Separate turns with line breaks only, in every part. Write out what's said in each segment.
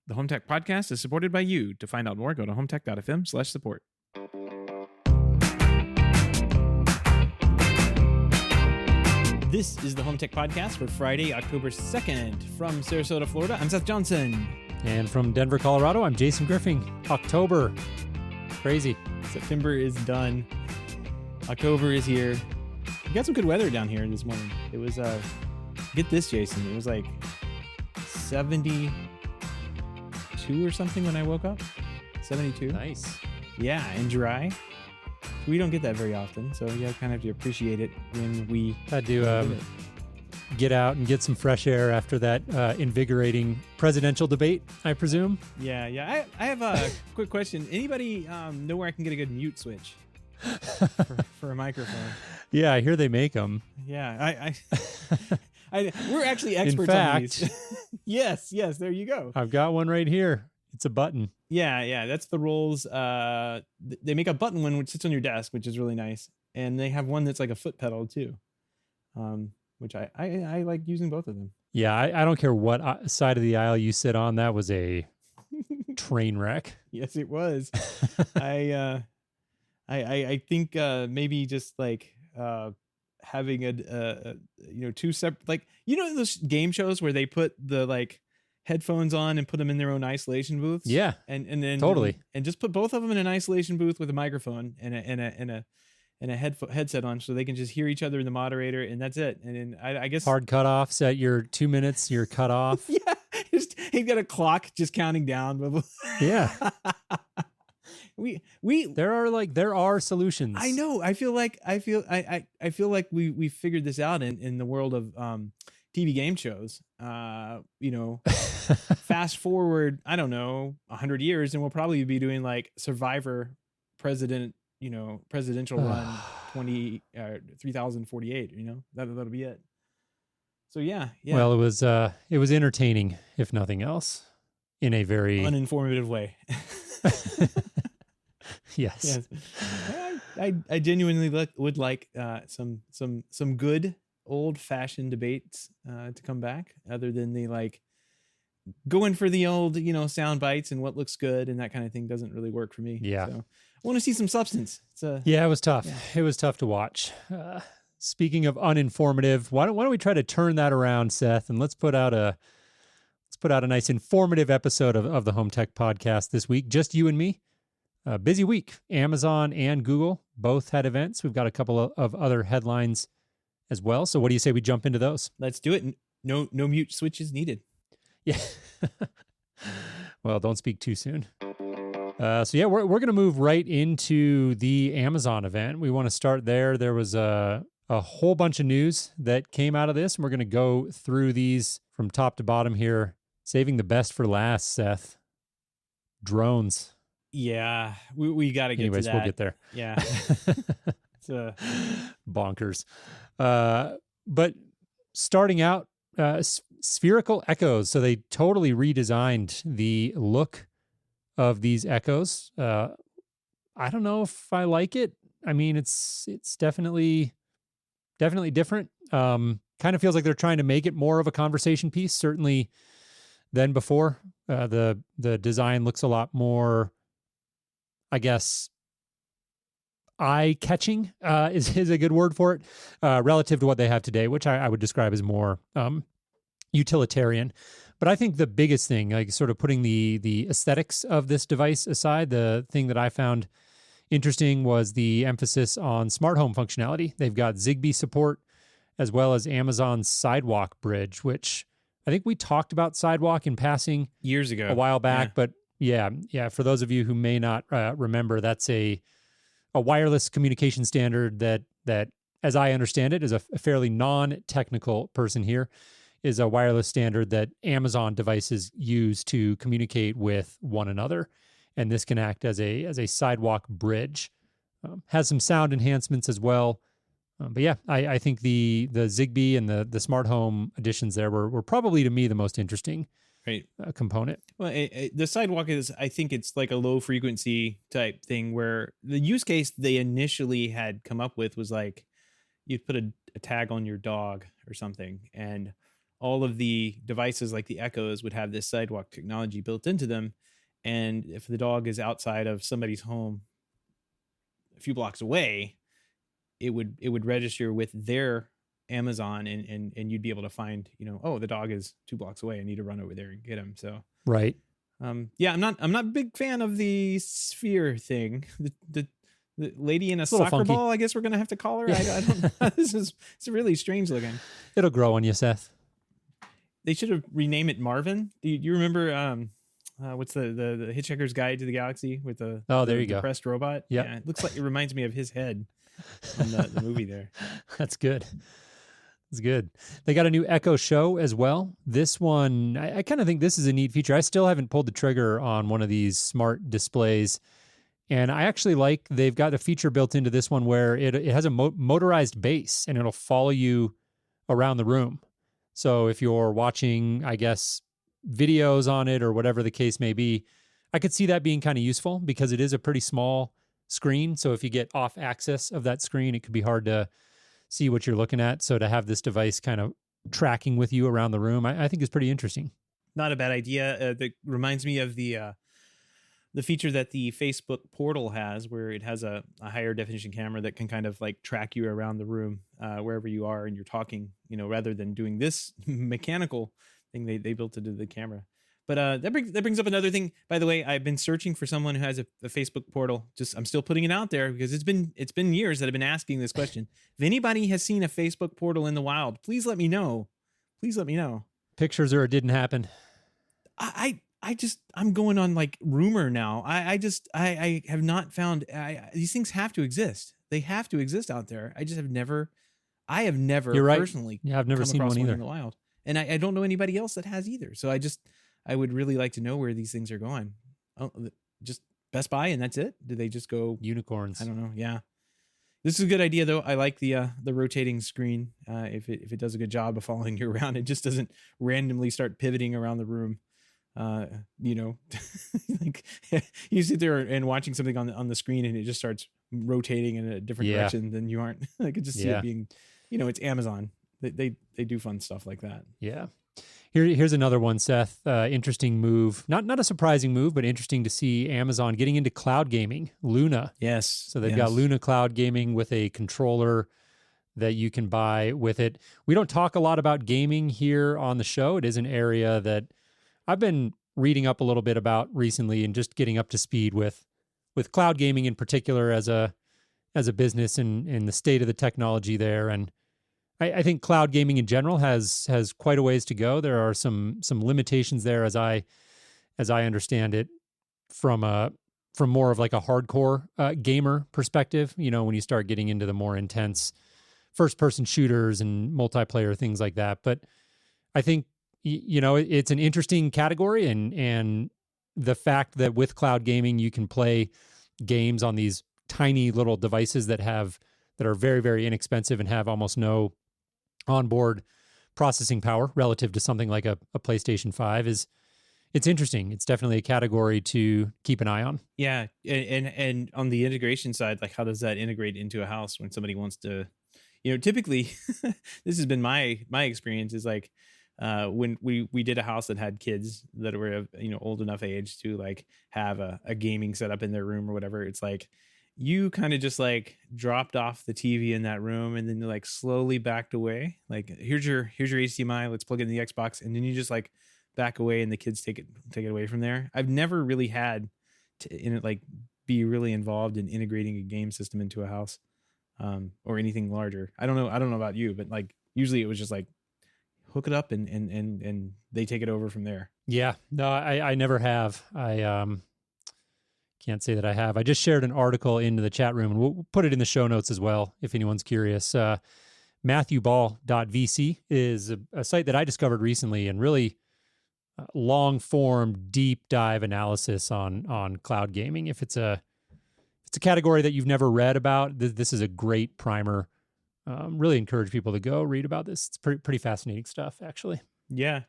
The HomeTech podcast is supported by you. To find out more, go to HomeTech.fm/support. This is the HomeTech podcast for Friday, October 2nd. From Sarasota, Florida, I'm Seth Johnson.
And from Denver, Colorado, I'm Jason Griffin. October. Crazy.
September is done. October is here. We got some good weather down here this morning. It was, get this, Jason. It was like 72 or something when I woke up. 72.
Nice.
Yeah, and dry. We don't get that very often, so you kind of have to appreciate it when we
had to get out and get some fresh air after that invigorating presidential debate, I presume.
Yeah. I have a quick question. Anybody know where I can get a good mute switch for a microphone?
Yeah, I hear they make them.
Yeah, we're actually experts on these. Yes, there you go.
I've got one right here. It's a button.
Yeah, that's the Rolls. They make a button one which sits on your desk, which is really nice. And they have one that's like a foot pedal too, which I like using both of them. Yeah,
I don't care what side of the aisle you sit on. That was a train wreck.
Yes, it was. I think maybe just like having a two separate, like, those game shows where they put the like headphones on and put them in their own isolation booths.
Yeah,
and then
totally,
and just put both of them in an isolation booth with a microphone and a headset on, so they can just hear each other in the moderator, and that's it. And then I guess
hard cutoffs at your 2 minutes. You're cut off.
Yeah, he's got a clock just counting down.
Yeah.
We
there are solutions.
I know. I feel like we figured this out in the world of TV game shows. Fast forward, I don't know, 100 years, and we'll probably be doing like Survivor presidential run 3048. That'll be it. So yeah.
Well, it was entertaining, if nothing else, in a very
uninformative way.
Yes.
I genuinely would like some good old-fashioned debates to come back, other than the like going for the old sound bites and what looks good and that kind of thing doesn't really work for me.
Yeah.
So I want to see some substance.
It was tough. Yeah. It was tough to watch. Speaking of uninformative, why don't we try to turn that around, Seth, and let's put out a nice informative episode of the HomeTech podcast this week. Just you and me. Busy week. Amazon and Google both had events. We've got a couple of other headlines as well. So what do you say we jump into those?
Let's do it. No mute switches needed.
Yeah. Well, don't speak too soon. We're going to move right into the Amazon event. We want to start there. There was a whole bunch of news that came out of this, and we're going to go through these from top to bottom here, saving the best for last, Seth. Drones.
Yeah, we got to get to that.
We'll get there.
Yeah. It's
bonkers. But starting out, spherical echoes. So they totally redesigned the look of these echoes. I don't know if I like it. I mean, it's definitely different. Kind of feels like they're trying to make it more of a conversation piece, certainly than before. The design looks a lot more, I guess, eye-catching is a good word for it, relative to what they have today, which I would describe as more utilitarian. But I think the biggest thing, like sort of putting the aesthetics of this device aside, the thing that I found interesting was the emphasis on smart home functionality. They've got Zigbee support, as well as Amazon's Sidewalk bridge, which I think we talked about Sidewalk in passing
years ago,
a while back. Yeah. But yeah, for those of you who may not remember, that's a wireless communication standard that, as I understand it, is a fairly non-technical person here, is a wireless standard that Amazon devices use to communicate with one another. And this can act as a Sidewalk bridge. Has some sound enhancements as well. But yeah, I think the Zigbee and the smart home additions there were probably, to me, the most interesting component.
Well, the Sidewalk is, I think it's like a low frequency type thing, where the use case they initially had come up with was like you'd put a tag on your dog or something, and all of the devices like the Echoes would have this sidewalk technology built into them. And if the dog is outside of somebody's home a few blocks away, it would register with their Amazon, and you'd be able to find, oh, the dog is 2 blocks away. I need to run over there and get him. So
Right.
yeah, I'm not a big fan of the sphere thing. The lady in a
little
soccer
funky.
ball, I guess we're gonna have to call her. I don't know. It's really strange looking.
It'll grow on you, Seth.
They should have renamed it Marvin. Do you remember what's the Hitchhiker's Guide to the Galaxy with the
there you go.
depressed robot?
Yep.
Yeah, it looks like, it reminds me of his head from the movie there.
That's good. It's good. They got a new Echo Show as well. This one, I kind of think this is a neat feature. I still haven't pulled the trigger on one of these smart displays. And I actually like, they've got a feature built into this one where it has a motorized base, and it'll follow you around the room. So if you're watching, I guess, videos on it or whatever the case may be, I could see that being kind of useful because it is a pretty small screen. So if you get off axis of that screen, it could be hard to see what you're looking at. So to have this device kind of tracking with you around the room, I think is pretty interesting.
Not a bad idea. That reminds me of the feature that the Facebook portal has, where it has a higher definition camera that can kind of like track you around the room wherever you are and you're talking, rather than doing this mechanical thing they built into the camera. But that brings up another thing. By the way, I've been searching for someone who has a Facebook portal. I'm still putting it out there because it's been years that I've been asking this question. If anybody has seen a Facebook portal in the wild, please let me know. Please let me know.
Pictures or it didn't happen.
I'm going on like rumor now. I have not found, these things have to exist. They have to exist out there. I have never
You're right.
personally
Yeah, I've never
come
seen
across
one either
in the wild. And I don't know anybody else that has either. So I would really like to know where these things are going. Oh, just Best Buy and that's it? Do they just go
unicorns?
I don't know. Yeah. This is a good idea though. I like the rotating screen. If it does a good job of following you around, it just doesn't randomly start pivoting around the room. Like you sit there and watching something on the screen and it just starts rotating in a different direction than you aren't. I could just see it being, it's Amazon. They do fun stuff like that.
Yeah. Here's another one, Seth. Interesting move. Not a surprising move, but interesting to see Amazon getting into cloud gaming. Luna.
Yes.
So they've got Luna Cloud Gaming with a controller that you can buy with it. We don't talk a lot about gaming here on the show. It is an area that I've been reading up a little bit about recently and just getting up to speed with cloud gaming in particular as a business and the state of the technology there. And I think cloud gaming in general has quite a ways to go. There are some limitations there as I understand it from more of like a hardcore gamer perspective. When you start getting into the more intense first person shooters and multiplayer things like that. But I think it's an interesting category, and the fact that with cloud gaming you can play games on these tiny little devices that are very, very inexpensive and have almost no onboard processing power relative to something like a PlayStation 5 it's interesting. It's definitely a category to keep an eye on. Yeah.
And on the integration side, like how does that integrate into a house when somebody wants to, typically this has been my experience is like, when we did a house that had kids that were, old enough age to like have a gaming setup in their room or whatever. It's like, you kind of just like dropped off the TV in that room and then you like slowly backed away. Like, here's your HDMI, let's plug it in the Xbox. And then you just like back away and the kids take it away from there. I've never really had to be really involved in integrating a game system into a house, or anything larger. I don't know about you, but like usually it was just like hook it up and they take it over from there.
Yeah, no, I never have. I can't say that I have. I just shared an article into the chat room, and we'll put it in the show notes as well if anyone's curious. MatthewBall.vc is a site that I discovered recently, and really long form, deep dive analysis on cloud gaming. If it's a category that you've never read about, this is a great primer. Really encourage people to go read about this. It's pretty fascinating stuff, actually.
Yeah.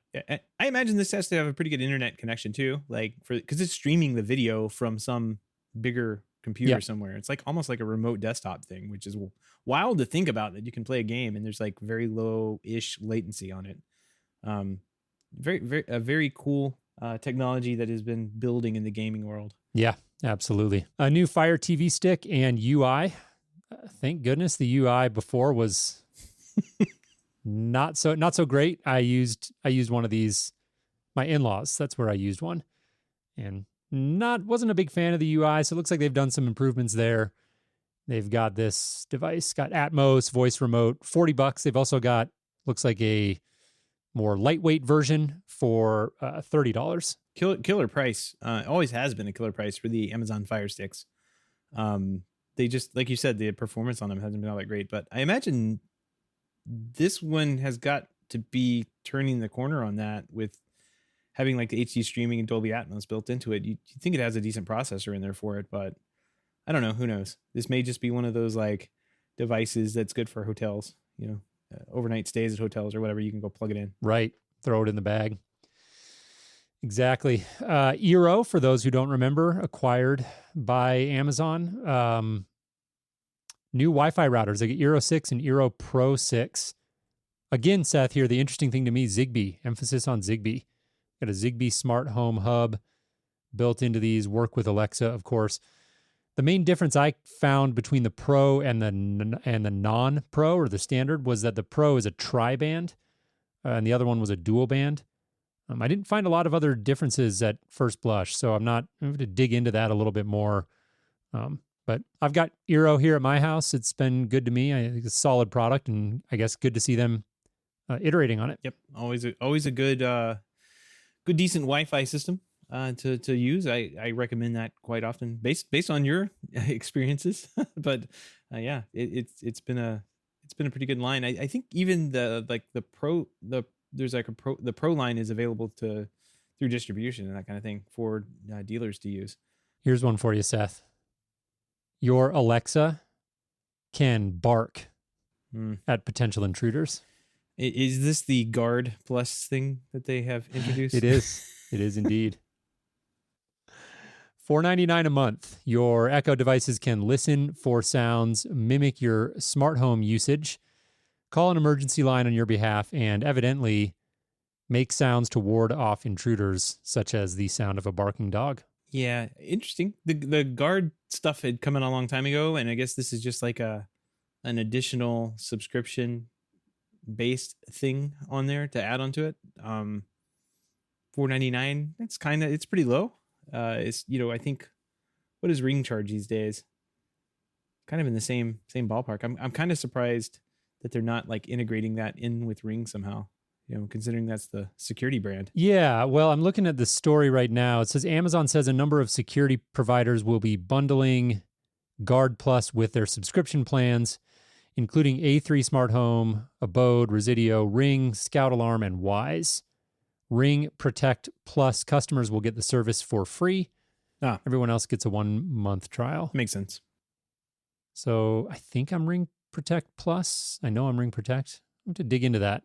I imagine this has to have a pretty good internet connection too, because it's streaming the video from some bigger computer somewhere. It's like almost like a remote desktop thing, which is wild to think about, that you can play a game and there's like very low-ish latency on it. Very cool technology that has been building in the gaming world.
Yeah, absolutely. A new Fire TV stick and UI. Thank goodness the UI before was not so great. I used one of these. My in-laws, that's where I used one, and wasn't a big fan of the UI. So it looks like they've done some improvements there. They've got this device, got Atmos, voice remote, $40. They've also got, looks like a more lightweight version for $30.
Killer price. Always has been a killer price for the Amazon Fire Sticks. They just, like you said, the performance on them hasn't been all that great, but I imagine this one has got to be turning the corner on that with having like the HD streaming and Dolby Atmos built into it. You think it has a decent processor in there for it, but I don't know. Who knows? This may just be one of those like devices that's good for hotels, overnight stays at hotels or whatever. You can go plug it in.
Right. Throw it in the bag. Exactly. Eero, for those who don't remember, acquired by Amazon. New Wi-Fi routers. They get Eero 6 and Eero Pro 6. Again, Seth, here, the interesting thing to me, Zigbee. Emphasis on Zigbee. Got a Zigbee smart home hub built into these. Work with Alexa, of course. The main difference I found between the Pro and the non-Pro or the standard was that the Pro is a tri-band and the other one was a dual band. I didn't find a lot of other differences at first blush, so I'm going to dig into that a little bit more. But I've got Eero here at my house. It's been good to me. I think it's a solid product, and I guess good to see them iterating on it.
Yep, always a good decent Wi-Fi system to use. I recommend that quite often based on your experiences. But yeah, it's been a pretty good line. I think even the Pro line is available through distribution and that kind of thing for dealers to use.
Here's one for you, Seth. Your Alexa can bark at potential intruders.
Is this the Guard Plus thing that they have introduced?
It is. It is indeed. $4.99 a month. Your Echo devices can listen for sounds, mimic your smart home usage, call an emergency line on your behalf, and evidently make sounds to ward off intruders, such as the sound of a barking dog.
Yeah, interesting. The Guard stuff had come in a long time ago, and I guess this is just like an additional subscription based thing on there to add onto it. $4.99. It's pretty low. It's I think, what does Ring charge these days? Kind of in the same ballpark. I'm kind of surprised that they're not like integrating that in with Ring somehow. Considering that's the security brand.
Yeah, well, I'm looking at the story right now. It says Amazon says a number of security providers will be bundling Guard Plus with their subscription plans, including A3 Smart Home, Abode, Residio, Ring, Scout Alarm, and Wise. Ring Protect Plus customers will get the service for free. Everyone else gets a 1-month trial.
Makes sense.
So I think I'm Ring Protect Plus. I know I'm Ring Protect. I'm going to dig into that.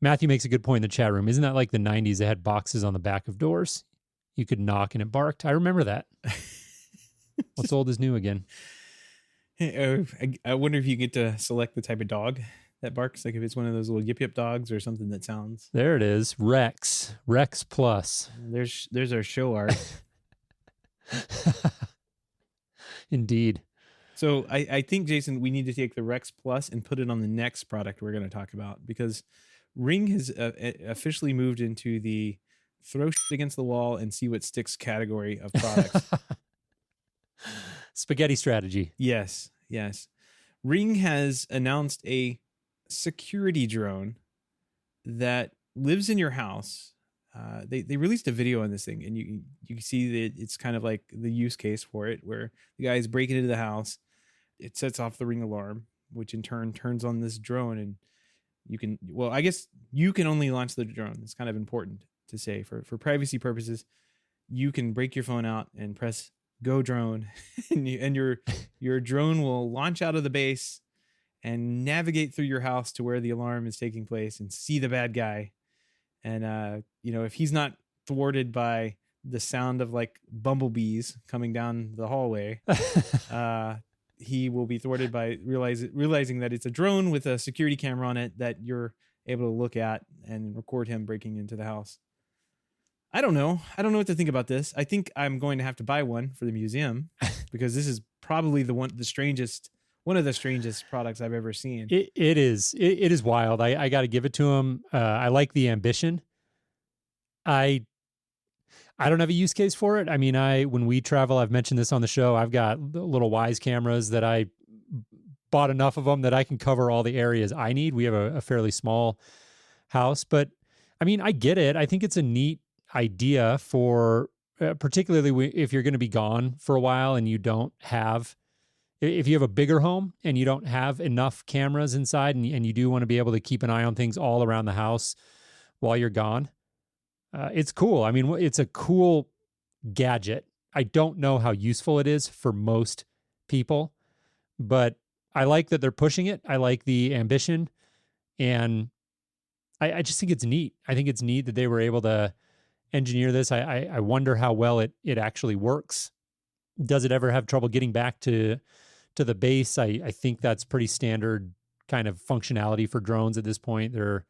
Matthew makes a good point in the chat room. Isn't that like the 90s? They had boxes on the back of doors. You could knock and it barked. I remember that. What's old is new again.
I wonder if you get to select the type of dog that barks. Like if it's one of those little yip yip dogs or something that sounds.
There it is. Rex Plus.
There's our show art.
Indeed.
So I think, Jason, we need to take the Rex Plus and put it on the next product we're going to talk about, because Ring has officially moved into the throw shit against the wall and see what sticks category of products.
Spaghetti strategy.
Yes. Ring has announced a security drone that lives in your house. They released a video on this thing, and you can see that it's kind of like the use case for it, where the guy is breaking into the house. It sets off the Ring alarm, which in turn turns on this drone, and I guess you can only launch the drone. It's kind of important to say for privacy purposes. You can break your phone out and press go drone, and your drone will launch out of the base and navigate through your house to where the alarm is taking place and see the bad guy. And if he's not thwarted by the sound of like bumblebees coming down the hallway, he will be thwarted by realizing that it's a drone with a security camera on it that you're able to look at and record him breaking into the house. I don't know. I don't know what to think about this. I think I'm going to have to buy one for the museum because this is probably one of the strangest products I've ever seen.
It is wild. I got to give it to him. I like the ambition. I don't have a use case for it. I mean, when we travel, I've mentioned this on the show, I've got little Wise cameras that I bought enough of them that I can cover all the areas I need. We have a fairly small house, but I mean, I get it. I think it's a neat idea for particularly if you're going to be gone for a while and you don't have, if you have a bigger home and you don't have enough cameras inside and you do want to be able to keep an eye on things all around the house while you're gone. It's cool. I mean, it's a cool gadget. I don't know how useful it is for most people, but I like that they're pushing it. I like the ambition, and I just think it's neat. I think it's neat that they were able to engineer this. I wonder how well it actually works. Does it ever have trouble getting back to the base? I think that's pretty standard kind of functionality for drones at this point. They're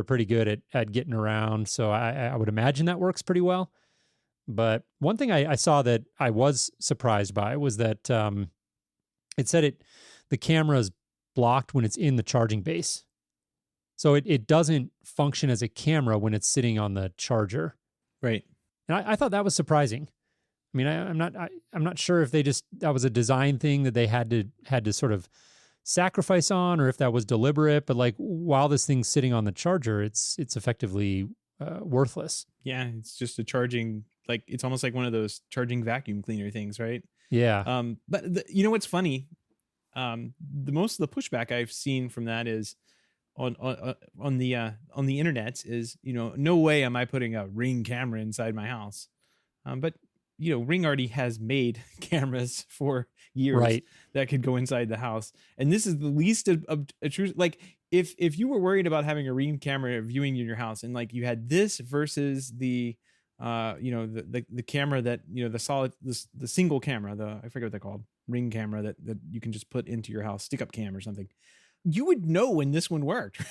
pretty good at getting around. So I would imagine that works pretty well. But one thing I saw that I was surprised by was that it said the camera is blocked when it's in the charging base. So it doesn't function as a camera when it's sitting on the charger.
Right.
And I thought that was surprising. I mean, I'm not sure if that was a design thing that they had to sort of sacrifice on, or if that was deliberate. But like, while this thing's sitting on the charger, it's effectively worthless.
Yeah, it's just a charging, like it's almost like one of those charging vacuum cleaner things, right?
Yeah.
But you know what's funny? The most of the pushback I've seen from that is on the internet is, no way am I putting a Ring camera inside my house. But Ring already has made cameras for years that could go inside the house, and this is the least obtrusive. Like if you were worried about having a Ring camera viewing in your house, and like you had this versus the the camera that the single camera, I forget what they're called, Ring camera that you can just put into your house, stick up cam or something, you would know when this one worked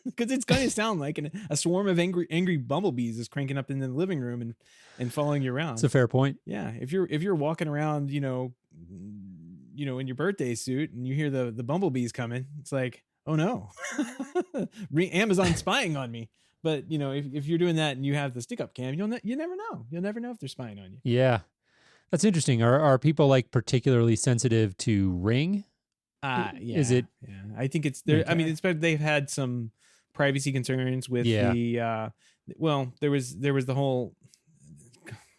because it's going to sound like a swarm of angry bumblebees is cranking up in the living room and following you around.
It's a fair point.
Yeah. If you're walking around, in your birthday suit and you hear the bumblebees coming, it's like, oh no, Amazon spying on me. But if you're doing that and you have the stick up cam, you never know. You'll never know if they're spying on you.
Yeah. That's interesting. Are people like particularly sensitive to Ring?
Yeah.
Is it?
Yeah, I think it's there. Okay. I mean, it's better. They've had some privacy concerns with the. Well, there was the whole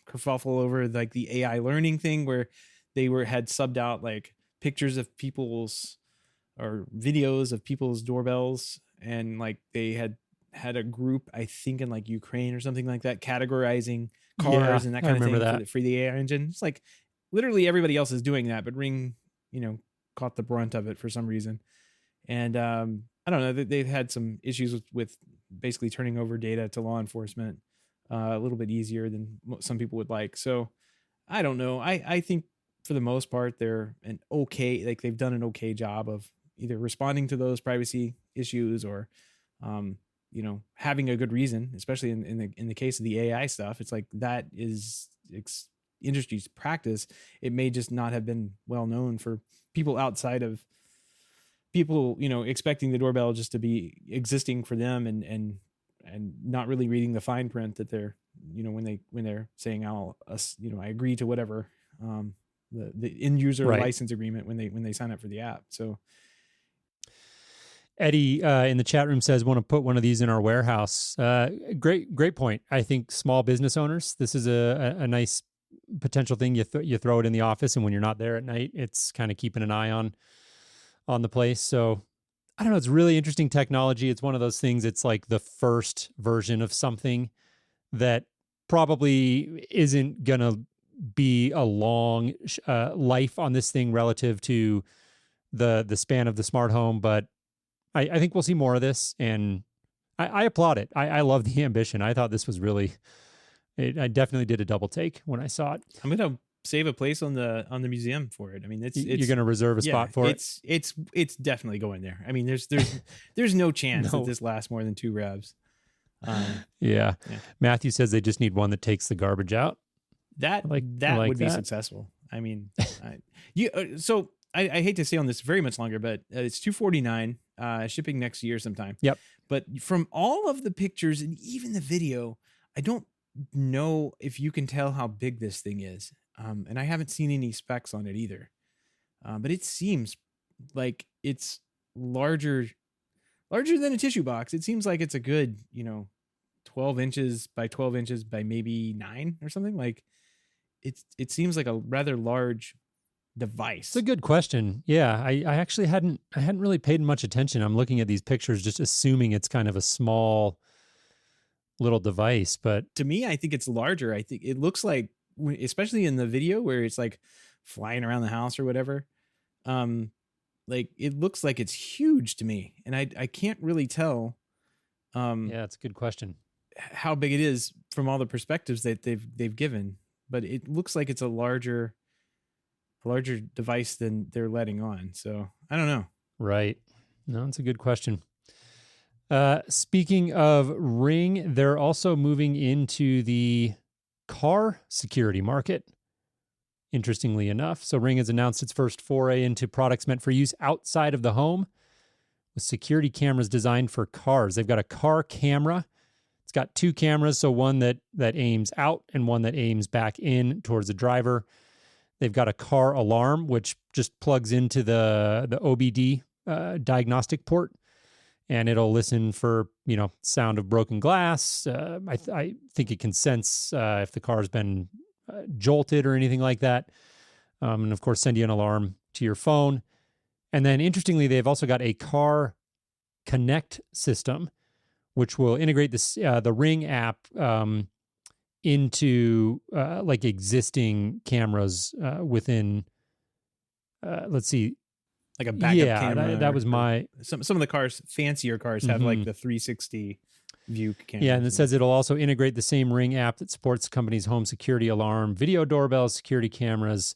kerfuffle over like the AI learning thing where they had subbed out like pictures of people's or videos of people's doorbells, and like they had a group, I think in like Ukraine or something like that, categorizing cars and that kind of thing for the AI engine. It's like literally everybody else is doing that, but Ring, caught the brunt of it for some reason. And I don't know, they've had some issues with basically turning over data to law enforcement a little bit easier than some people would like. So I don't know. I think for the most part, they're they've done an okay job of either responding to those privacy issues or, having a good reason, especially in the case of the AI stuff. It's like that is industry's practice. It may just not have been well known for people outside of people, expecting the doorbell just to be existing for them and not really reading the fine print that they're, when they're saying, I agree to whatever, the end user license agreement when they sign up for the app. So
Eddie in the chat room says, want to put one of these in our warehouse. Great point. I think small business owners, this is a nice potential thing. You throw it in the office, and when you're not there at night, it's kind of keeping an eye on the place. So I don't know. It's really interesting technology. It's one of those things. It's like the first version of something that probably isn't going to be a long life on this thing relative to the span of the smart home. But I think we'll see more of this, and I applaud it. I love the ambition. I thought this was really, I definitely did a double take when I saw it.
I'm going to save a place on the museum for it. I mean,
You're going to reserve a spot for it?
It's definitely going there. I mean, there's no chance that this lasts more than 2 revs.
Yeah. Matthew says they just need one that takes the garbage out.
That would be successful. I mean, so I hate to stay on this very much longer, but it's $249, shipping next year sometime.
Yep.
But from all of the pictures and even the video, I don't know if you can tell how big this thing is. And I haven't seen any specs on it either. But it seems like it's larger than a tissue box. It seems like it's a good, 12 inches by 12 inches by maybe 9 or something. Like it seems like a rather large device.
It's a good question. Yeah, I actually hadn't really paid much attention. I'm looking at these pictures just assuming it's kind of a small little device, but
to me, I think it's larger. I think it looks like, especially in the video where it's like flying around the house or whatever, like it looks like it's huge to me, and I can't really tell.
Yeah, it's a good question.
How big it is from all the perspectives that they've given, but it looks like it's a larger device than they're letting on. So I don't know.
Right. No, it's a good question. Speaking of Ring, they're also moving into the car security market, interestingly enough. So Ring has announced its first foray into products meant for use outside of the home with security cameras designed for cars. They've got a car camera. It's got 2 cameras, so one that aims out and one that aims back in towards the driver. They've got a car alarm, which just plugs into the OBD diagnostic port, and it'll listen for, sound of broken glass. I think it can sense if the car's been jolted or anything like that. And of course, send you an alarm to your phone. And then interestingly, they've also got a car connect system, which will integrate the Ring app into like existing cameras within, let's see.
Like a backup camera.
That was my...
Some of the cars, fancier cars, have like the 360 view camera.
Yeah, and it says it'll also integrate the same Ring app that supports the company's home security alarm, video doorbells, security cameras,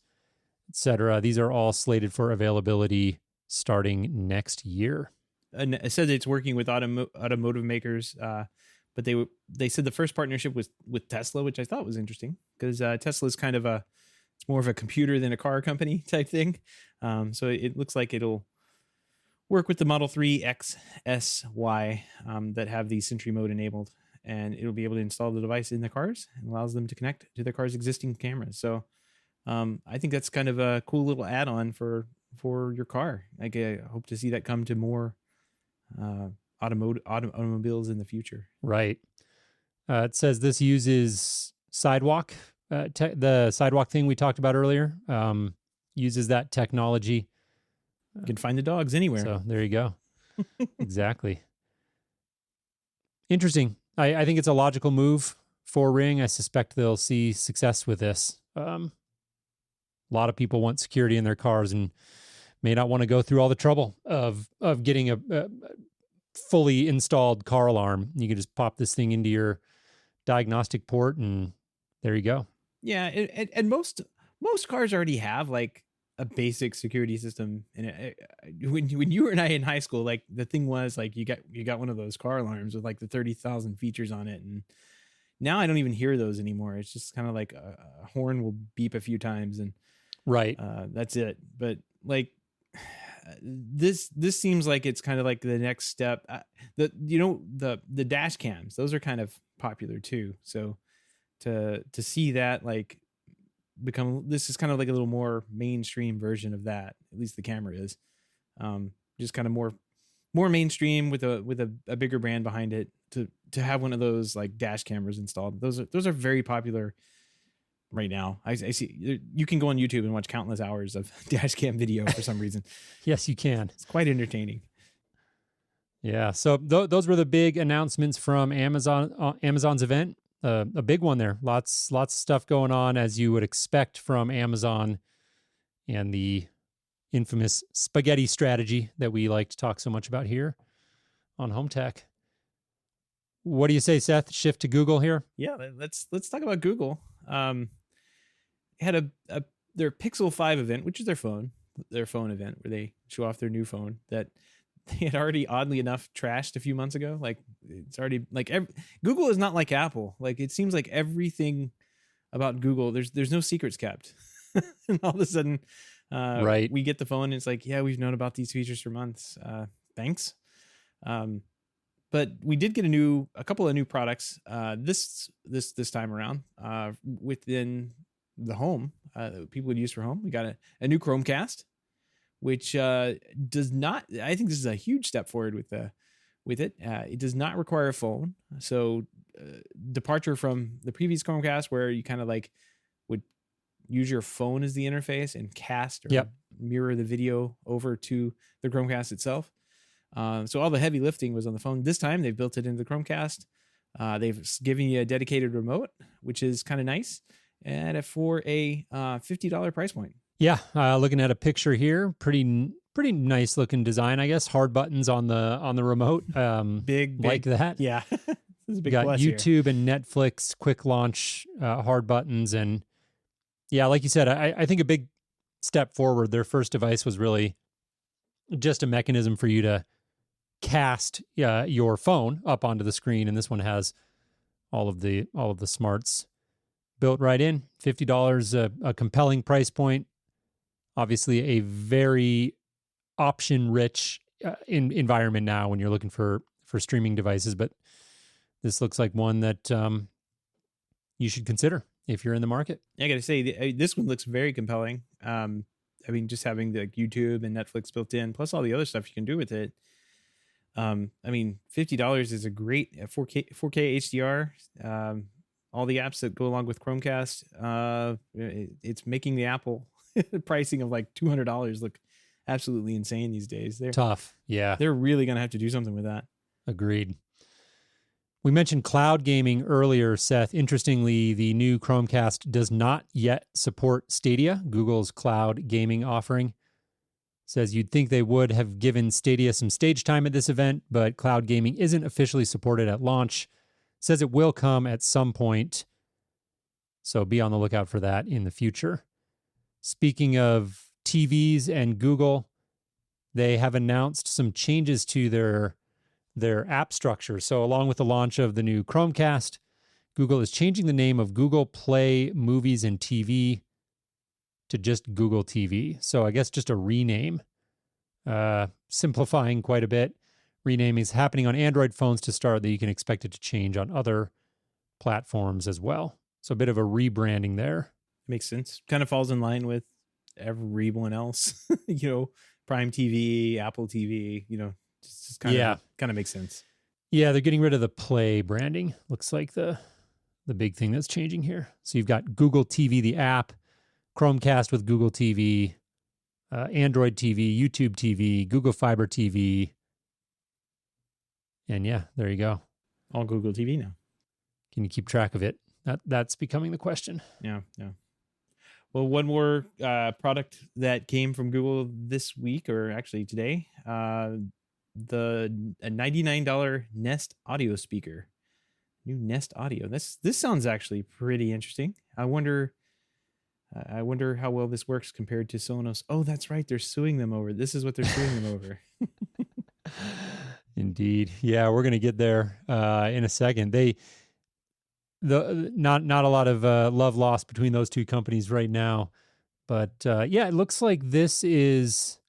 etc. These are all slated for availability starting next year.
And it said it's working with automotive makers, but they said the first partnership was with Tesla, which I thought was interesting because Tesla is kind of it's more of a computer than a car company type thing. So it looks like it'll work with the Model 3 X, S, Y that have the Sentry mode enabled, and it'll be able to install the device in the cars and allows them to connect to the car's existing cameras. So I think that's kind of a cool little add-on for your car. Like I hope to see that come to more automobiles in the future.
Right. It says this uses Sidewalk. The Sidewalk thing we talked about earlier uses that technology.
You can find the dogs anywhere.
So there you go. Exactly. Interesting. I think it's a logical move for Ring. I suspect they'll see success with this. A lot of people want security in their cars and may not want to go through all the trouble of getting a fully installed car alarm. You can just pop this thing into your diagnostic port and there you go.
Yeah, and most cars already have like a basic security system. And when you and I in high school, like the thing was like you got one of those car alarms with like the 30,000 features on it, and now I don't even hear those anymore. It's just kind of like a horn will beep a few times and
right,
that's it. But like this seems like it's kind of like the next step. The dash cams, those are kind of popular too. So to see that like this is kind of like a little more mainstream version of that. At least the camera is just kind of more mainstream with a bigger brand behind it to have one of those like dash cameras installed. Those are very popular right now. I see you can go on YouTube and watch countless hours of dash cam video for some reason.
Yes, you can.
It's quite entertaining.
Yeah. So those were the big announcements from Amazon's event. A big one there. Lots of stuff going on as you would expect from Amazon and the infamous spaghetti strategy that we like to talk so much about here on HomeTech. What do you say, Seth? Shift to Google here?
Yeah, let's talk about Google. had their Pixel 5 event, which is their phone event where they show off their new phone that they had already, oddly enough, trashed a few months ago. Like, it's already like Google is not like Apple. Like, it seems like everything about Google, there's no secrets kept. And all of a sudden,
Right.
we get the phone and it's like, yeah, we've known about these features for months. Thanks. But we did get a couple of new products this time around within the home that people would use for home. We got a new Chromecast, which does not. I think this is a huge step forward with it. It does not require a phone, so departure from the previous Chromecast where you kind of like would use your phone as the interface and cast or mirror the video over to the Chromecast itself. So all the heavy lifting was on the phone. This time they've built it into the Chromecast. They've given you a dedicated remote, which is kind of nice, and for a $50 price point.
Yeah, looking at a picture here, pretty nice looking design, I guess. Hard buttons on the remote,
big
like that.
Yeah, this is a big
got
plus
YouTube
here.
and Netflix quick launch hard buttons, and yeah, like you said, I think a big step forward. Their first device was really just a mechanism for you to cast your phone up onto the screen, and this one has all of the smarts built right in. $50, a compelling price point. Obviously, a very option-rich environment now when you're looking for streaming devices, but this looks like one that you should consider if you're in the market.
I got to say, this one looks very compelling. I mean, just having the YouTube and Netflix built in, plus all the other stuff you can do with it. I mean, $50 is a great 4K HDR. All the apps that go along with Chromecast. It's making the Apple pricing of like $200 look absolutely insane these days. They're
tough. Yeah,
they're really gonna have to do something with that.
Agreed. We mentioned cloud gaming earlier, Seth. Interestingly, the new Chromecast does not yet support Stadia, Google's cloud gaming offering. Says you'd think they would have given Stadia some stage time at this event, but cloud gaming isn't officially supported at launch. Says it will come at some point, so be on the lookout for that in the future. Speaking of TVs and Google, they have announced some changes to their app structure. So along with the launch of the new Chromecast, Google is changing the name of Google Play Movies and TV to just Google TV. So I guess just a rename, simplifying quite a bit. Renaming is happening on Android phones to start, that you can expect it to change on other platforms as well. So a bit of a rebranding there.
Makes sense. Kind of falls in line with everyone else. Prime TV, Apple TV, just kind of makes sense.
Yeah, they're getting rid of the Play branding. Looks like the big thing that's changing here. So you've got Google TV, the app, Chromecast with Google TV, Android TV, YouTube TV, Google Fiber TV. And yeah, there you go.
All Google TV now.
Can you keep track of it? That's becoming the question.
Yeah. Well, one more product that came from Google this week, or actually today, the $99 Nest audio speaker. New Nest Audio. This sounds actually pretty interesting. I wonder how well this works compared to Sonos. Oh, that's right. They're suing them over. This is what they're suing them over.
Indeed. Yeah, we're going to get there in a second. Not a lot of love lost between those two companies right now. But yeah, it looks like this is,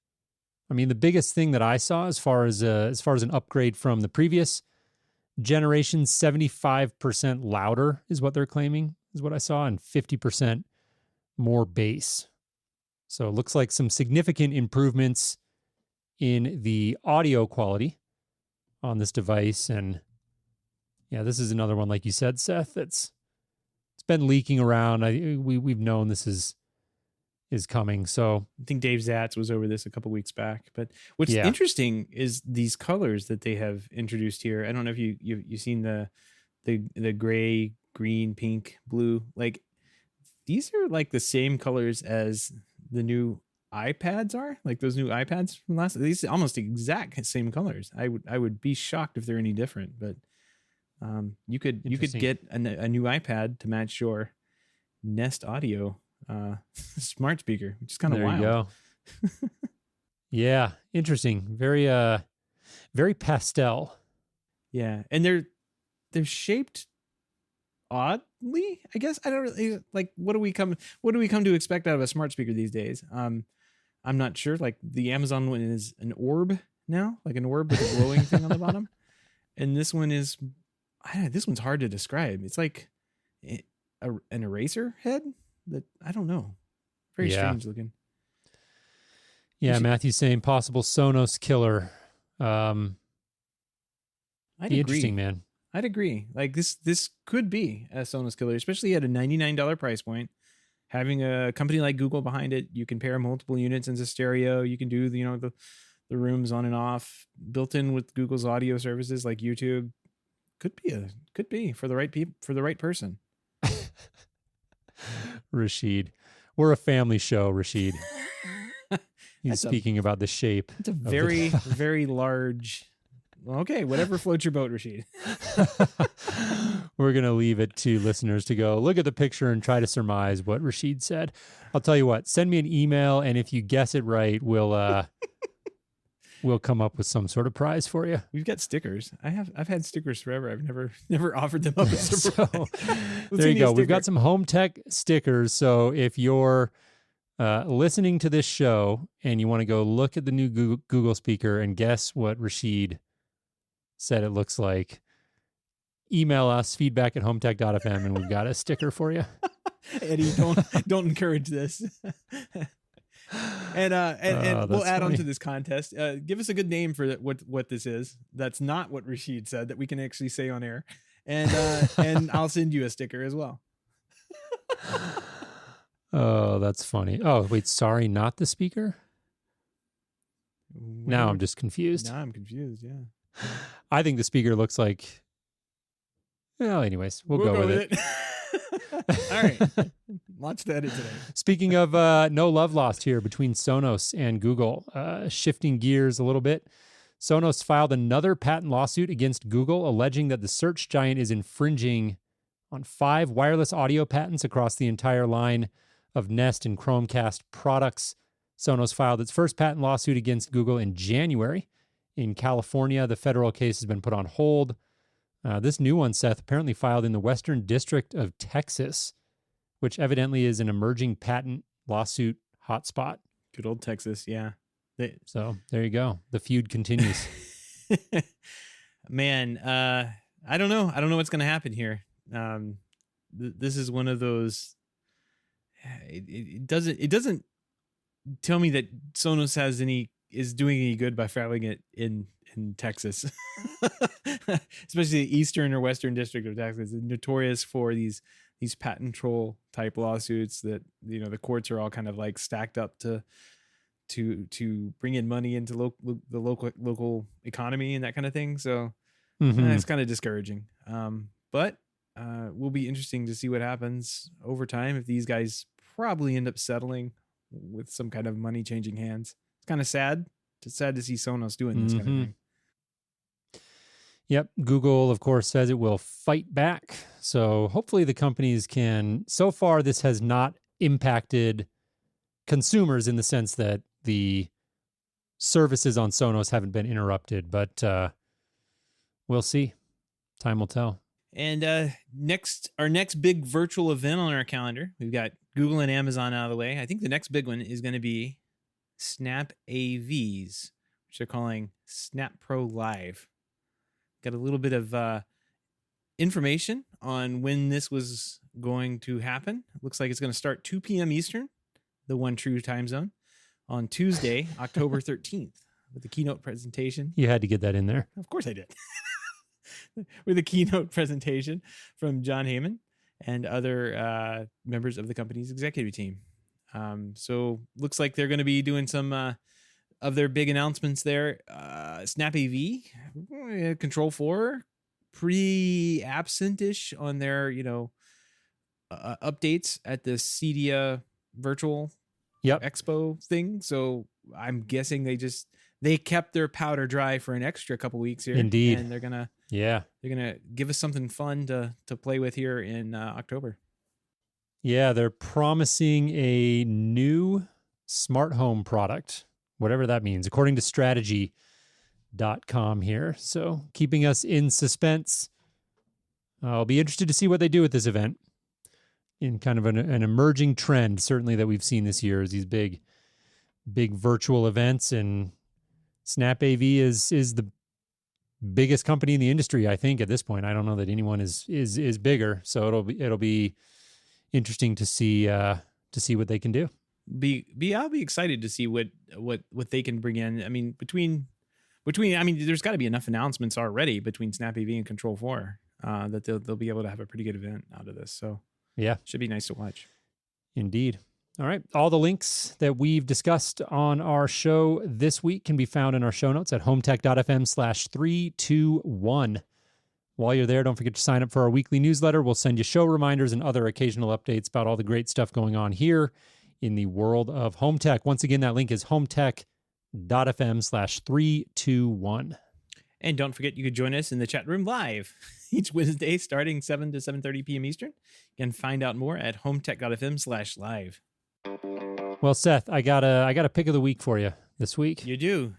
I mean, the biggest thing that I saw as far as an upgrade from the previous generation, 75% louder is what they're claiming, is what I saw, and 50% more bass. So it looks like some significant improvements in the audio quality on this device. And yeah, this is another one, like you said, Seth, it's been leaking around. We've known this is coming. So
I think Dave Zatz was over this a couple weeks back. But what's interesting is these colors that they have introduced here. I don't know if you've seen the gray, green, pink, blue. Like, these are like the same colors as the new iPads are. Like those new iPads from these are almost exact same colors. I would be shocked if they're any different. But you could get a new iPad to match your Nest Audio smart speaker, which is kind of
There you
wild.
go. Yeah, interesting. Very very pastel.
Yeah, and they're shaped oddly, I guess. I don't really like what do we come to expect out of a smart speaker these days? I'm not sure. Like the Amazon one is an orb now, like an orb with a glowing thing on the bottom. And this one is this one's hard to describe. It's like an eraser head that I don't know. Very strange looking.
Yeah, Matthew's saying possible Sonos killer.
I'd
Be
agree.
interesting, man.
I'd agree. Like this could be a Sonos killer, especially at a $99 price point. Having a company like Google behind it, you can pair multiple units into stereo. You can do the rooms on and off, built in with Google's audio services like YouTube. Could be for the right people, for the right person.
Rashid, we're a family show. Rashid, he's speaking about the shape.
It's a very very large. Okay, whatever floats your boat, Rashid.
We're going to leave it to listeners to go look at the picture and try to surmise what Rashid said. I'll tell you what, send me an email, and if you guess it right, we'll come up with some sort of prize for you.
We've got stickers. I've had stickers forever. I've never offered them up as a prize.
So, there you go. We've got some HomeTech stickers. So if you're listening to this show and you want to go look at the new Google speaker and guess what Rashid said it looks like, email us feedback@HomeTech.fm and we've got a sticker for you.
Eddie, don't encourage this. And we'll add on to this contest. Give us a good name for what this is. That's not what Rashid said that we can actually say on air. And I'll send you a sticker as well.
Oh, that's funny. Oh, wait, sorry, not the speaker? Now I'm just confused.
Now I'm confused, yeah.
I think the speaker looks like... Well, anyways, we'll go with it.
All right. Watch that today.
Speaking of no love lost here between Sonos and Google, shifting gears a little bit, Sonos filed another patent lawsuit against Google, alleging that the search giant is infringing on 5 wireless audio patents across the entire line of Nest and Chromecast products. Sonos filed its first patent lawsuit against Google in January. In California, the federal case has been put on hold. This new one, Seth, apparently filed in the Western District of Texas, which evidently is an emerging patent lawsuit hotspot.
Good old Texas, yeah.
So there you go. The feud continues.
Man, I don't know. I don't know what's going to happen here. This is one of those. It doesn't tell me that Sonos is doing any good by filing it in Texas, especially the Eastern or Western District of Texas. It's notorious for these patent troll type lawsuits that the courts are all kind of like stacked up to bring in money into the local economy and that kind of thing. So it's kind of discouraging. But will be interesting to see what happens over time if these guys probably end up settling with some kind of money changing hands. It's kind of sad. It's sad to see Sonos doing this kind of thing.
Yep. Google, of course, says it will fight back. So hopefully the companies can. So far, this has not impacted consumers in the sense that the services on Sonos haven't been interrupted, but we'll see. Time will tell. And
our next big virtual event on our calendar, we've got Google and Amazon out of the way. I think the next big one is going to be SnapAVs, which they're calling Snap Pro Live. Got a little bit of information on when this was going to happen. It looks like it's going to start 2 p.m. Eastern, the one true time zone, on Tuesday, October 13th, with a keynote presentation.
You had to get that in there.
Of course I did. With a keynote presentation from John Heyman and other members of the company's executive team. So looks like they're going to be doing some of their big announcements there. SnapAV, Control 4, pretty absent-ish on their, updates at the Cedia virtual expo thing. So I'm guessing they kept their powder dry for an extra couple weeks here.
Indeed.
And they're going
to
give us something fun to play with here in October.
Yeah, they're promising a new smart home product, whatever that means, according to strategy.com here. So keeping us in suspense. I'll be interested to see what they do with this event in kind of an emerging trend, certainly that we've seen this year is these big virtual events, and SnapAV is the biggest company in the industry, I think, at this point. I don't know that anyone is bigger, so it'll be interesting to see what they can do.
I'll be excited to see what they can bring in. I mean, between I mean, there's got to be enough announcements already between SnapAV and Control 4 that they'll be able to have a pretty good event out of this. So
yeah,
should be nice to watch.
Indeed. All right. All the links that we've discussed on our show this week can be found in our show notes at HomeTech.fm/321. While you're there, don't forget to sign up for our weekly newsletter. We'll send you show reminders and other occasional updates about all the great stuff going on here in the world of home tech. Once again, that link is HomeTech.fm/321.
And don't forget, you could join us in the chat room live each Wednesday starting 7 to 7:30 p.m. Eastern. You can find out more at HomeTech.fm/live.
Well, Seth, I got a pick of the week for you this week.
You do.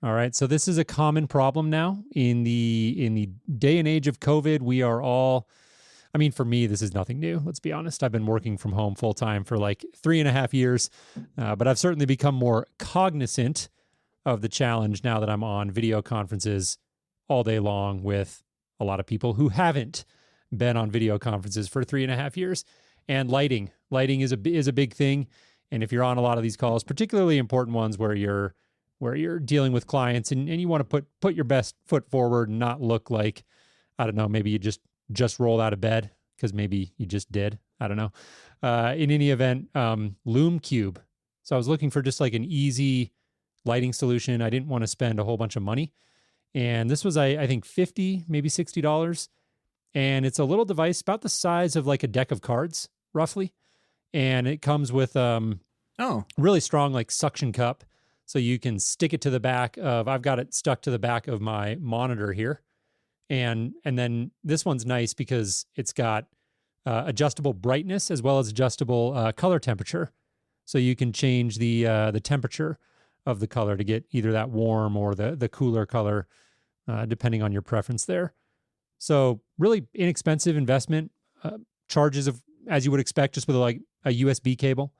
All right. So this is a common problem now in the day and age of COVID. We are all, I mean, for me, this is nothing new. Let's be honest. I've been working from home full time for like 3.5 years, but I've certainly become more cognizant of the challenge now that I'm on video conferences all day long with a lot of people who haven't been on video conferences for 3.5 years. And lighting is a big thing. And if you're on a lot of these calls, particularly important ones where you're dealing with clients and you want to put your best foot forward and not look like, I don't know, maybe you just rolled out of bed because maybe you just did. I don't know. In any event, Lume Cube. So I was looking for just like an easy lighting solution. I didn't want to spend a whole bunch of money. And this was, I think, $50, maybe $60. And it's a little device about the size of like a deck of cards, roughly. And it comes with really strong like suction cup. So you can stick it to the back of, I've got it stuck to the back of my monitor here. And then this one's nice because it's got adjustable brightness as well as adjustable color temperature. So you can change the temperature of the color to get either that warm or the cooler color, depending on your preference there. So really inexpensive investment, charges of, as you would expect, just with like a USB cable,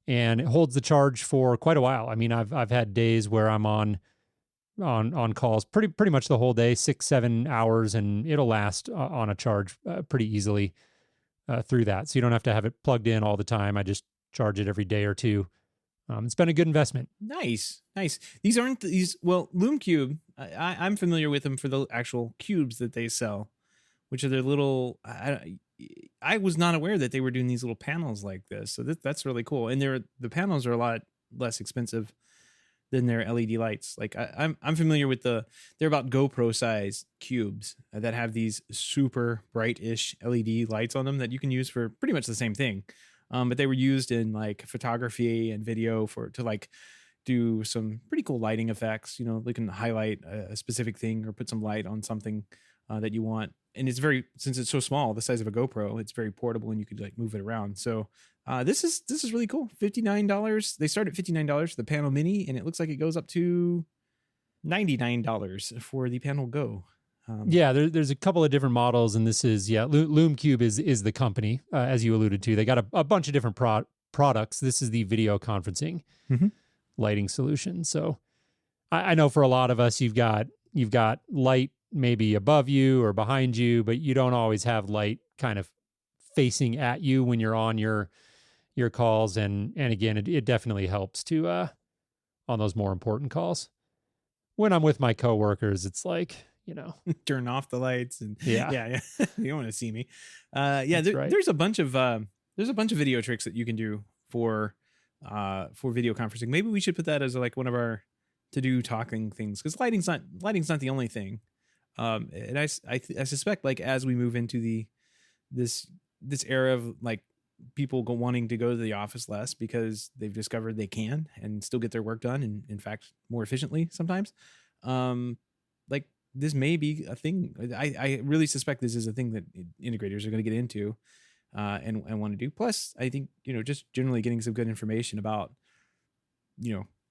and it holds the charge for quite a while. I mean, I've had days where I'm on calls pretty much the whole day, 6-7 hours, and it'll last on a charge pretty easily through that. So you don't have to have it plugged in all the time. I just charge it every day or two. It's been a good investment.
Nice. These aren't these. Well, Lume Cube, I'm familiar with them for the actual cubes that they sell, which are their little. I was not aware that they were doing these little panels like this. So that's really cool. And the panels are a lot less expensive than their LED lights. Like I'm familiar with they're about GoPro size cubes that have these super bright-ish LED lights on them that you can use for pretty much the same thing. But they were used in like photography and video to like do some pretty cool lighting effects. You know, they can highlight a specific thing or put some light on something that you want. And it's since it's so small, the size of a GoPro, it's very portable and you could like move it around. So this is really cool. $59. They start at $59 for the Panel Mini, and it looks like it goes up to $99 for the Panel Go.
There's a couple of different models, and this is Lume Cube is the company, as you alluded to. They got a bunch of different products. This is the video conferencing lighting solution. So I know for a lot of us, you've got light maybe above you or behind you, but you don't always have light kind of facing at you when you're on your calls. And again, it definitely helps to on those more important calls. When I'm with my coworkers, it's like, you know,
turn off the lights and yeah. You don't want to see me.
Right.
There's a bunch of video tricks that you can do for video conferencing. Maybe we should put that as like one of our to-do talking things, because lighting's not the only thing. And I suspect, like, as we move into this era of like people wanting to go to the office less because they've discovered they can and still get their work done, and in fact more efficiently sometimes, like this may be a thing. I really suspect this is a thing that integrators are going to get into, and want to do. Plus, I think, just generally getting some good information about,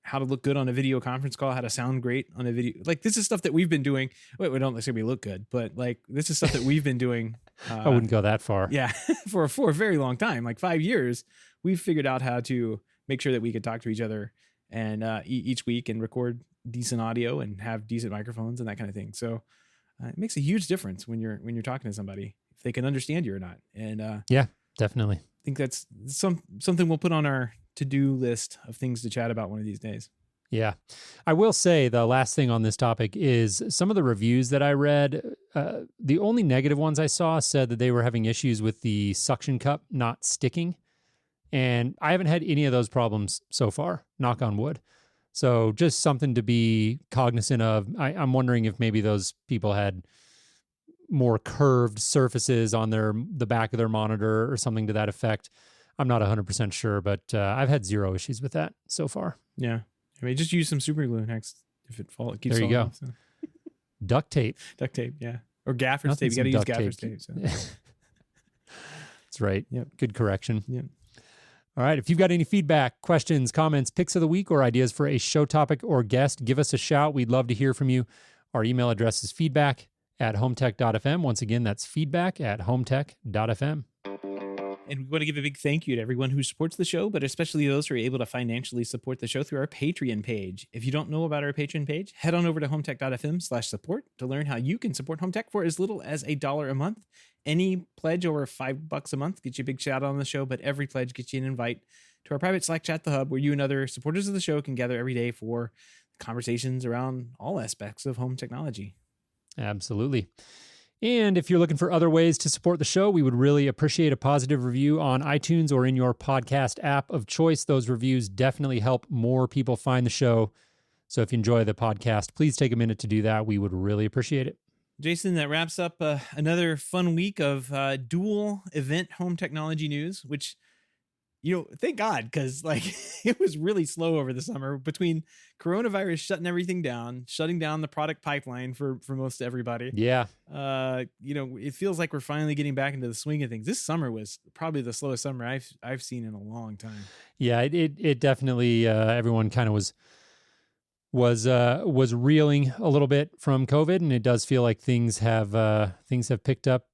how to look good on a video conference call, how to sound great on a video. Like, this is stuff that we've been doing. Wait, we don't necessarily look good, but like, this is stuff that we've been doing.
I wouldn't go that far.
Yeah. for a very long time, like 5 years, we've figured out how to make sure that we could talk to each other and each week and record decent audio and have decent microphones and that kind of thing. So it makes a huge difference when you're talking to somebody, if they can understand you or not. And
yeah, definitely.
I think that's something we'll put on our to-do list of things to chat about one of these days.
Yeah. I will say the last thing on this topic is some of the reviews that I read, the only negative ones I saw said that they were having issues with the suction cup not sticking. And I haven't had any of those problems so far, knock on wood. So just something to be cognizant of. I'm wondering if maybe those people had more curved surfaces on the back of their monitor or something to that effect. I'm not 100% sure, but I've had zero issues with that so far.
Yeah. I mean, just use some super glue next. If it falls, it keeps
there you
falling
go.
off, so.
Duct tape.
Duct tape, yeah. Or gaffer's tape. You got to use gaffer's tape. So.
That's right.
Yep.
Good correction.
Yep.
All right. If you've got any feedback, questions, comments, picks of the week, or ideas for a show topic or guest, give us a shout. We'd love to hear from you. Our email address is feedback@HomeTech.fm. Once again, that's feedback@HomeTech.fm.
And we want to give a big thank you to everyone who supports the show, but especially those who are able to financially support the show through our Patreon page. If you don't know about our Patreon page, head on over to HomeTech.fm/support to learn how you can support HomeTech for as little as $1 a month. Any pledge over $5 a month gets you a big shout out on the show, but every pledge gets you an invite to our private Slack chat, The Hub, where you and other supporters of the show can gather every day for conversations around all aspects of home technology.
Absolutely. And if you're looking for other ways to support the show, we would really appreciate a positive review on iTunes or in your podcast app of choice. Those reviews definitely help more people find the show. So if you enjoy the podcast, please take a minute to do that. We would really appreciate it.
Jason, that wraps up another fun week of dual event home technology news, which, thank God, because it was really slow over the summer between coronavirus shutting down the product pipeline for most everybody.
Yeah.
It feels like we're finally getting back into the swing of things. This summer was probably the slowest summer I've seen in a long time.
Yeah, it definitely everyone kind of was reeling a little bit from COVID, and it does feel like things have picked up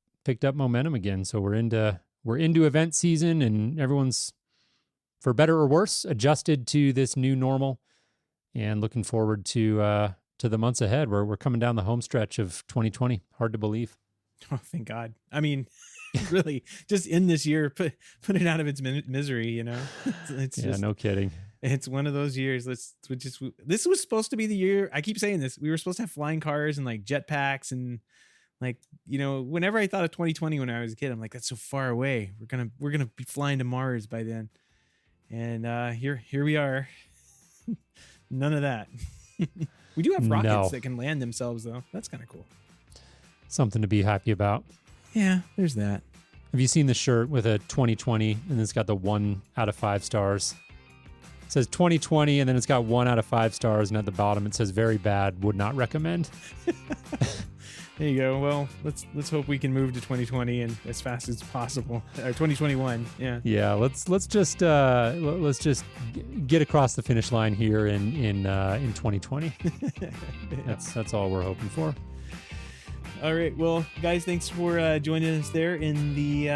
momentum again. So we're into event season, and everyone's, for better or worse, adjusted to this new normal, and looking forward to the months ahead. We're coming down the home stretch of 2020. Hard to believe.
Oh, thank God. I mean, really, just end this year, put it out of its misery. It's
yeah,
just,
no kidding.
It's one of those years. This was supposed to be the year. I keep saying this. We were supposed to have flying cars and like jetpacks and whenever I thought of 2020 when I was a kid, I'm like, that's so far away. We're gonna be flying to Mars by then. And here we are. None of that. We do have rockets that can land themselves, though. That's kind of cool.
Something to be happy about.
Yeah, there's that.
Have you seen the shirt with a 2020 and it's got the 1 out of 5 stars? It says 2020 and then it's got 1 out of 5 stars, and at the bottom it says very bad, would not recommend.
There you go. Well, let's hope we can move to 2020 and as fast as possible, or 2021. Yeah.
Yeah. Let's just get across the finish line here in 2020.
Yeah.
That's all we're hoping for.
All right. Well, guys, thanks for joining us there in the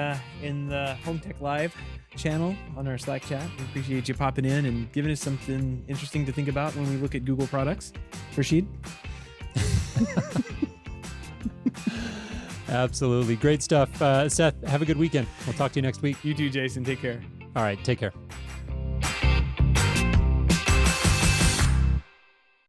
HomeTech Live channel on our Slack chat. We appreciate you popping in and giving us something interesting to think about when we look at Google products. Rashid.
Absolutely. Great stuff. Seth, have a good weekend. We'll talk to you next week.
You too, Jason. Take care.
All right. Take care.